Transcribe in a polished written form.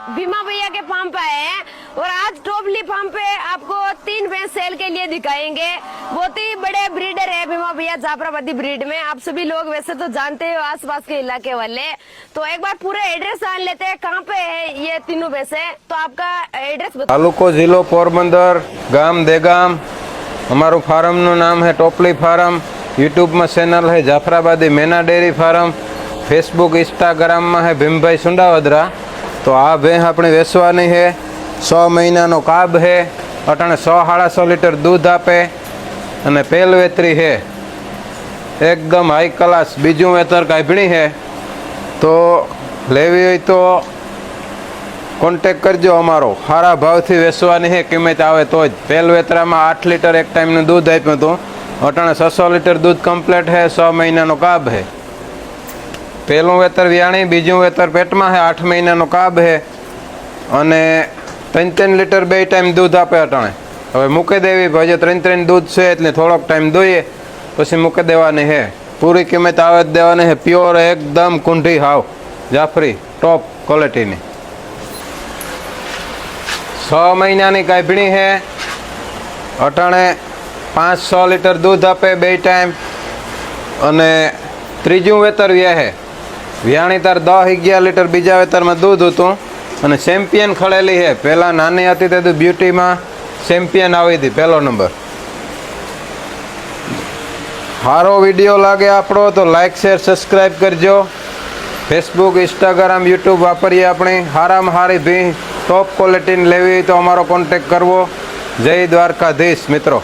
भीमा भैया के फार्म पे आए हैं और आज टोपली फार्म पे आपको 3 भैंस सेल के लिए दिखाएंगे। बहुत ही बड़े ब्रीडर है भीमा भैया जाफराबादी ब्रीड में। आप सभी लोग वैसे तो जानते हो आसपास के इलाके वाले, तो एक बार पूरा एड्रेस जान लेते हैं कहाँ पे है ये तीनों भैंसे। तो आपका एड्रेस बताओ। तालुको जिलो पोरबंदर, गाम देगाम। हमारू फार्म नु नाम है टोपली फार्म। यूट्यूब में चैनल है जाफराबादी मेना डेयरी फार्म। फेसबुक इंस्टाग्राम में है भीमभाई सुंडावदरा। तो आ भैंस अपनी वेचवानी है। 100 महीना काब है। अटाणे 100-150 लीटर दूध आपे अने पेल वेतरी है, एकदम हाई क्लास। बीजू वेतर काढ़ी है, तो लेवी हो तो कॉन्टेक्ट करजो अमारो। सारा भाव थी वेचवानी है, किंमत आवे तो ज। पेल वेतरा में 8 लीटर एक टाइम दूध आप्युं हतुं। अटाणे 600 लीटर दूध कम्प्लीट है। 100 महीना काब है। पहलू वेतर व्याणी, बीजू वेतर पेट में है। 8 महीना काब है अने 3-3 लीटर 2 टाइम दूध आपे। अटाणे हवे मूकी देवी भाई 3-3 दूध है एटले थोड़ोक टाइम दोईए पछी मूकी देवानी है। पूरी किंमत आवे देवानी है। प्योर एकदम कुंडी हाव जाफरी टॉप क्वॉलिटी नी 6 महीना की गाभणी है। अटाणे 500 लीटर दूध आपे 2 टाइम अने त्रीजू वेतर व्या है। व्याणी तार 10-11 लीटर बीजा वेतर में दूध होतुं अने चेम्पियन खड़ेली है। पहला नानी हती ते ब्यूटी में चेम्पियन आई थी पहलो नंबर। सारो विडियो लगे आपणो तो लाइक शेर सब्सक्राइब करजो। फेसबुक इंस्टाग्राम यूट्यूब वापरीए अपनी। हारा में हारी भी टॉप क्वॉलिटी लेवी तो अमारो कॉन्टेक्ट करवो। जय द्वारकाधीश मित्रों।